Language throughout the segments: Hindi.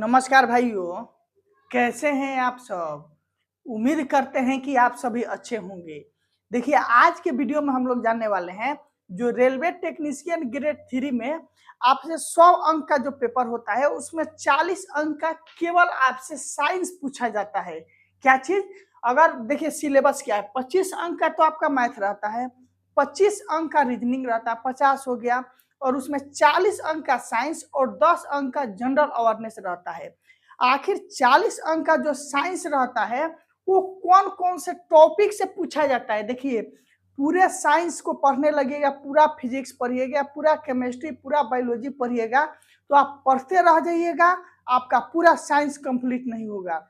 नमस्कार भाइयों, कैसे हैं आप सब। उम्मीद करते हैं कि आप सभी अच्छे होंगे। देखिए, आज के वीडियो में हम लोग जानने वाले हैं जो रेलवे टेक्नीशियन ग्रेड 3 में आपसे 100 अंक का जो पेपर होता है उसमें 40 अंक का केवल आपसे साइंस पूछा जाता है। क्या चीज? अगर देखिए सिलेबस क्या है, 25 अंक का तो आपका मैथ रहता है, 25 अंक का रीजनिंग रहता है, 50 हो गया, और उसमें 40 अंक का साइंस और 10 अंक का जनरल अवेयरनेस रहता है। आखिर 40 अंक का जो साइंस रहता है वो कौन कौन से टॉपिक से पूछा जाता है। देखिए, पूरे साइंस को पढ़ने लगेगा, पूरा फिजिक्स पढ़िएगा, पूरा केमिस्ट्री, पूरा बायोलॉजी पढ़िएगा तो आप पढ़ते रह जाइएगा, आपका पूरा साइंस कंप्लीट नहीं होगा।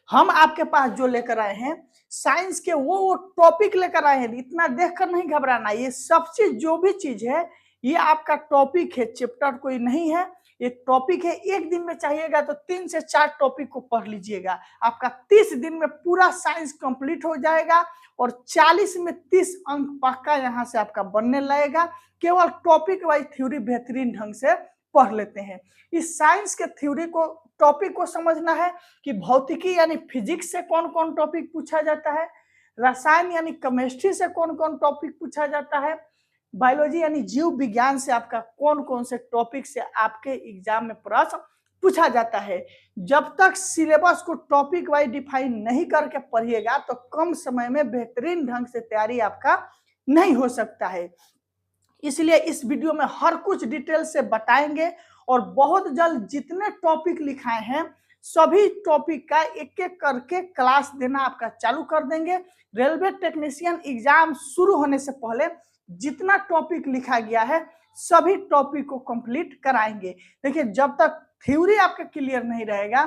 हम आपके पास जो लेकर आए हैं साइंस के वो टॉपिक लेकर आए हैं। इतना देखकर नहीं घबराना, ये सब चीज जो भी चीज है ये आपका टॉपिक है, चैप्टर कोई नहीं है, ये टॉपिक है। एक दिन में चाहिएगा तो 3 से 4 टॉपिक को पढ़ लीजिएगा, आपका 30 दिन में पूरा साइंस कंप्लीट हो जाएगा और 40 में 30 अंक पक्का यहाँ से आपका बनने लगेगा। केवल टॉपिक वाइज थ्योरी बेहतरीन ढंग से पढ़ लेते हैं। इस साइंस के थ्योरी को, टॉपिक को समझना है कि भौतिकी यानी फिजिक्स से कौन कौन टॉपिक पूछा जाता है, रसायन यानी केमिस्ट्री से कौन कौन टॉपिक पूछा जाता है, बायोलॉजी यानी जीव विज्ञान से आपका कौन कौन से टॉपिक से आपके एग्जाम में प्रश्न पूछा जाता है। जब तक सिलेबस को टॉपिक वाइज डिफाइन नहीं करके पढ़िएगा तो कम समय में बेहतरीन ढंग से तैयारी आपका नहीं हो सकता है। इसलिए इस वीडियो में हर कुछ डिटेल से बताएंगे और बहुत जल्द जितने टॉपिक लिखाए हैं सभी टॉपिक का एक एक करके क्लास देना आपका चालू कर देंगे। रेलवे टेक्नीशियन एग्जाम शुरू होने से पहले जितना टॉपिक लिखा गया है सभी टॉपिक को कंप्लीट कराएंगे। देखिए, जब तक थ्योरी आपका क्लियर नहीं रहेगा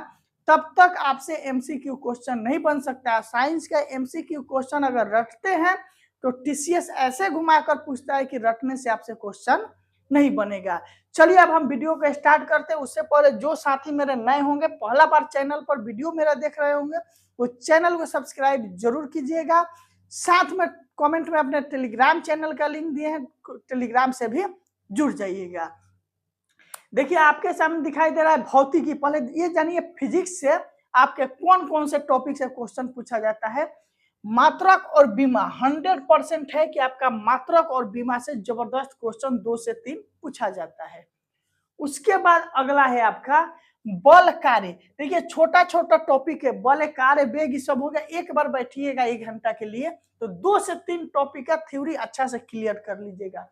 तब तक आपसे एमसीक्यू क्वेश्चन नहीं बन सकता। साइंस का एमसीक्यू क्वेश्चन अगर रटते हैं तो टीसीएस ऐसे घुमाकर पूछता है कि रटने से आपसे क्वेश्चन नहीं बनेगा। चलिए अब हम वीडियो को स्टार्ट करते हैं। उससे पहले जो साथी मेरे नए होंगे, पहला बार चैनल पर वीडियो मेरा देख रहे होंगे, वो चैनल को सब्सक्राइब जरूर कीजिएगा। साथ में कमेंट में अपने टेलीग्राम चैनल का लिंक दिए हैं, टेलीग्राम से भी जुड़ जाइएगा। देखिए, आपके सामने दिखाई दे रहा है भौतिकी। पहले ये जानिए फिजिक्स से आपके कौन कौन से टॉपिक से क्वेश्चन पूछा जाता है। मात्रक और बीमा 100% है कि आपका मात्रक और बीमा से जबरदस्त क्वेश्चन 2 से 3 पूछा जाता है। उसके बाद अगला है आपका बल कार्य। देखिए, छोटा छोटा टॉपिक है, बल कार्य वेग सब हो गया। एक बार बैठिएगा 1 घंटा के लिए तो 2 से 3 टॉपिक का थ्योरी अच्छा से क्लियर कर लीजिएगा।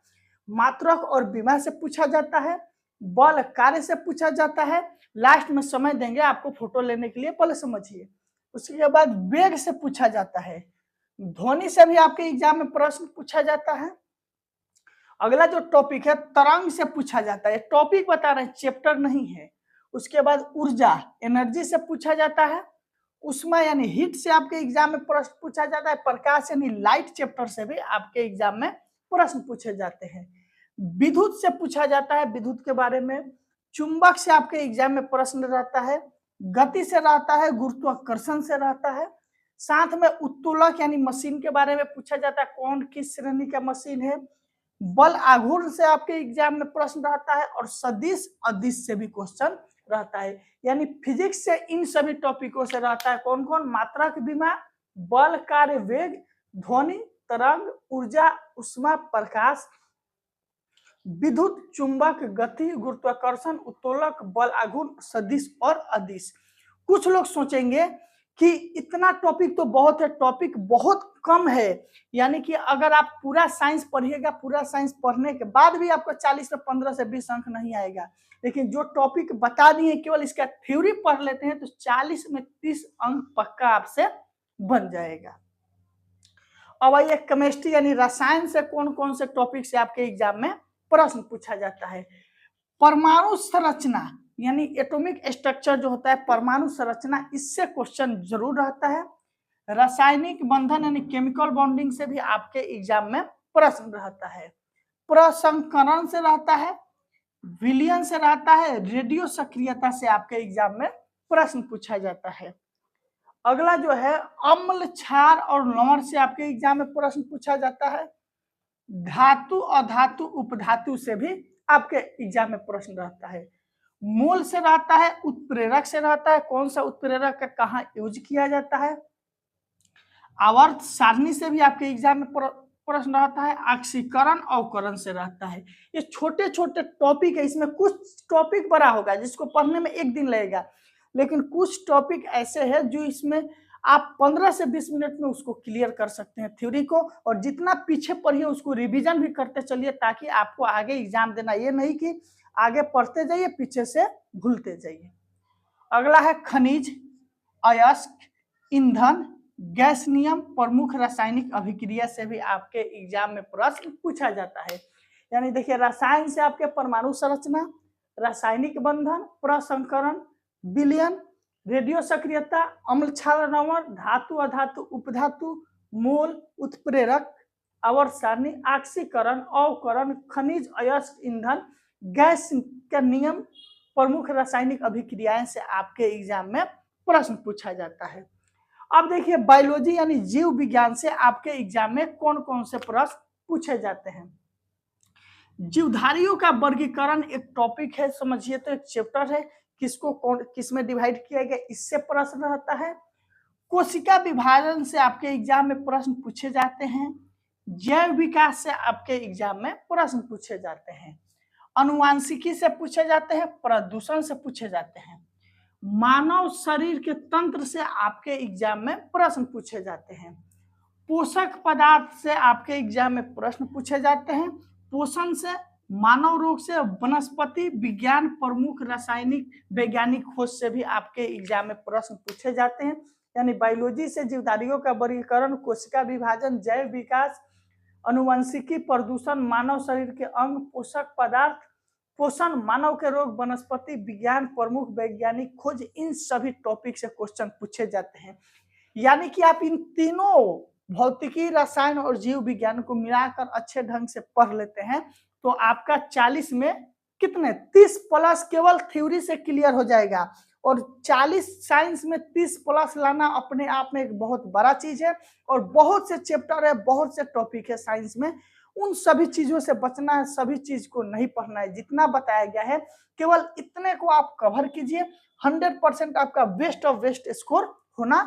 मात्रक और बीमा से पूछा जाता है, बल कार्य से पूछा जाता है। लास्ट में समय देंगे आपको फोटो लेने के लिए, पहले समझिए। उसके बाद वेग से पूछा जाता है, ध्वनि से भी आपके एग्जाम में प्रश्न पूछा जाता है। अगला जो टॉपिक है तरंग से पूछा जाता है, टॉपिक बता रहे हैं, चैप्टर नहीं है। उसके बाद ऊर्जा एनर्जी से पूछा जाता है। उष्मा यानी हीट से आपके एग्जाम में प्रश्न पूछा जाता है। प्रकाश यानी लाइट चैप्टर से भी आपके एग्जाम में प्रश्न पूछे जाते हैं। विद्युत से पूछा जाता है, विद्युत के बारे में। चुंबक से आपके एग्जाम में प्रश्न रहता है। गति से रहता है, गुरुत्वाकर्षण से रहता है। साथ में उत्तोलक यानी मशीन के बारे में पूछा जाता है, कौन किस श्रेणी का मशीन है। बल आघूर्ण से आपके एग्जाम में प्रश्न रहता है और सदिश अदिश से भी क्वेश्चन रहता है। यानी फिजिक्स से इन सभी टॉपिकों से रहता है। कौन कौन? मात्रक, बीमा, बल कार्य वेग, ध्वनि, तरंग, ऊर्जा, उष्मा, प्रकाश, विद्युत, चुंबक, गति, गुरुत्वाकर्षण, उत्तोलक, बल आघूर्ण, सदिश और अदिश। कुछ लोग सोचेंगे कि इतना टॉपिक तो बहुत है, टॉपिक बहुत कम है, यानी कि अगर आप पूरा साइंस पढ़िएगा, पूरा साइंस पढ़ने के बाद भी आपको 40 से 15 से 20 अंक नहीं आएगा। लेकिन जो टॉपिक बता दिए केवल इसका थ्योरी पढ़ लेते हैं तो 40 में 30 अंक पक्का आपसे बन जाएगा। अब आइए केमिस्ट्री यानी रसायन से कौन कौन से टॉपिक से आपके एग्जाम में प्रश्न पूछा जाता है। परमाणु संरचना यानी एटॉमिक स्ट्रक्चर जो होता है, परमाणु संरचना, इससे क्वेश्चन जरूर रहता है। रासायनिक बंधन यानी केमिकल बॉन्डिंग से भी आपके एग्जाम में प्रश्न रहता है। प्रसंकरण से रहता है, विलयन से रहता है, रेडियो सक्रियता से आपके एग्जाम में प्रश्न पूछा जाता है। अगला जो है अम्ल, क्षार और लवण से आपके एग्जाम में प्रश्न पूछा जाता है। धातु, अधातु, उपधातु से भी आपके एग्जाम में प्रश्न रहता है। मूल से रहता है, उत्प्रेरक से रहता है, कौन सा उत्प्रेरक का कहाँ यूज किया जाता है। आवर्त सारणी से भी आपके एग्जाम में प्रश्न रहता है। ऑक्सीकरण अवकरण से रहता है। ये छोटे छोटे टॉपिक है, इसमें कुछ टॉपिक बड़ा होगा जिसको पढ़ने में एक दिन लगेगा, लेकिन कुछ टॉपिक ऐसे हैं जो इसमें आप 15 से 20 मिनट में उसको क्लियर कर सकते हैं थ्योरी को, और जितना पीछे पढ़िए उसको रिवीजन भी करते चलिए ताकि आपको आगे एग्जाम देना, ये नहीं कि आगे पढ़ते जाइए पीछे से भूलते जाइए। अगला है खनिज, अयस्क, ईंधन, गैस नियम, प्रमुख रासायनिक अभिक्रिया से भी आपके एग्जाम में प्रश्न पूछा जाता है। यानी देखिए रसायन से आपके परमाणु संरचना, रासायनिक बंधन, प्रसंकरण, विलयन, रेडियो सक्रियता, अम्ल क्षार नमन, धातु अधातु उपधातु, मोल, उत्प्रेरक, आवर्त सारणी, ऑक्सीकरण अवकरण, खनिज, अयस्क, ईंधन, गैस का नियम, प्रमुख रासायनिक अभिक्रियाएं से आपके एग्जाम में प्रश्न पूछा जाता है। अब देखिए बायोलॉजी यानी जीव विज्ञान से आपके एग्जाम में कौन कौन से प्रश्न पूछे जाते हैं। जीवधारियों का वर्गीकरण एक टॉपिक है, समझिए तो एक चैप्टर है, किसको कौन किस में डिवाइड किया गया इससे प्रश्न रहता है। कोशिका विभाजन से आपके एग्जाम में प्रश्न पूछे जाते हैं। जैव विकास से आपके एग्जाम में प्रश्न पूछे जाते हैं। अनुवांशिकी से पूछे जाते हैं, प्रदूषण से पूछे जाते हैं। मानव शरीर के तंत्र से आपके एग्जाम में प्रश्न पूछे जाते हैं। पोषक पदार्थ से आपके एग्जाम में प्रश्न पूछे जाते हैं। पोषण से, मानव रोग से, वनस्पति विज्ञान, प्रमुख रासायनिक वैज्ञानिक खोज से भी आपके एग्जाम में प्रश्न पूछे जाते हैं। यानी बायोलॉजी से जीवधारियों का वर्गीकरण, कोशिका विभाजन, जैव विकास, अनुवंशिकी, प्रदूषण, मानव शरीर के अंग, पोषक पदार्थ, पोषण, मानव के रोग, वनस्पति विज्ञान, प्रमुख वैज्ञानिक खोज, इन सभी टॉपिक से क्वेश्चन पूछे जाते हैं। यानी कि आप इन तीनों भौतिकी, रसायन और जीव विज्ञान को मिलाकर अच्छे ढंग से पढ़ लेते हैं तो आपका 40 में कितने 30 प्लस केवल थ्योरी से क्लियर हो जाएगा, और 40 साइंस में 30 प्लस लाना अपने आप में एक बहुत बड़ा चीज है। और बहुत से चैप्टर है, बहुत से टॉपिक है साइंस में, उन सभी चीजों से बचना है, सभी चीज को नहीं पढ़ना है। जितना बताया गया है केवल इतने को आप कवर कीजिए, 100% आपका बेस्ट ऑफ बेस्ट स्कोर होना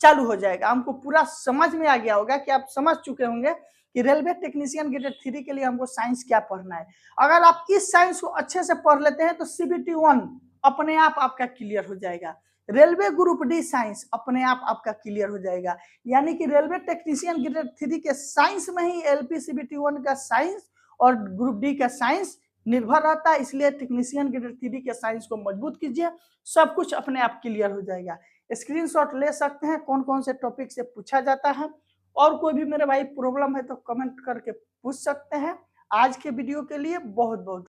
चालू हो जाएगा। हमको पूरा समझ में आ गया होगा कि आप समझ चुके होंगे कि रेलवे टेक्नीशियन ग्रेड 3 के लिए हमको साइंस क्या पढ़ना है। अगर आप इस साइंस को अच्छे से पढ़ लेते हैं तो CBT 1 अपने आप आपका क्लियर हो जाएगा। रेलवे ग्रुप डी साइंस अपने आप आपका क्लियर हो जाएगा। यानी कि रेलवे टेक्नीशियन ग्रेड 3 के साइंस में ही LP CBT 1 का साइंस और ग्रुप डी का साइंस निर्भर रहता है। इसलिए टेक्नीशियन ग्रेड 3 के साइंस को मजबूत कीजिए, सब कुछ अपने आप क्लियर हो जाएगा। स्क्रीनशॉट ले सकते हैं कौन कौन से टॉपिक से पूछा जाता है, और कोई भी मेरे भाई प्रॉब्लम है तो कमेंट करके पूछ सकते हैं। आज के वीडियो के लिए बहुत बहुत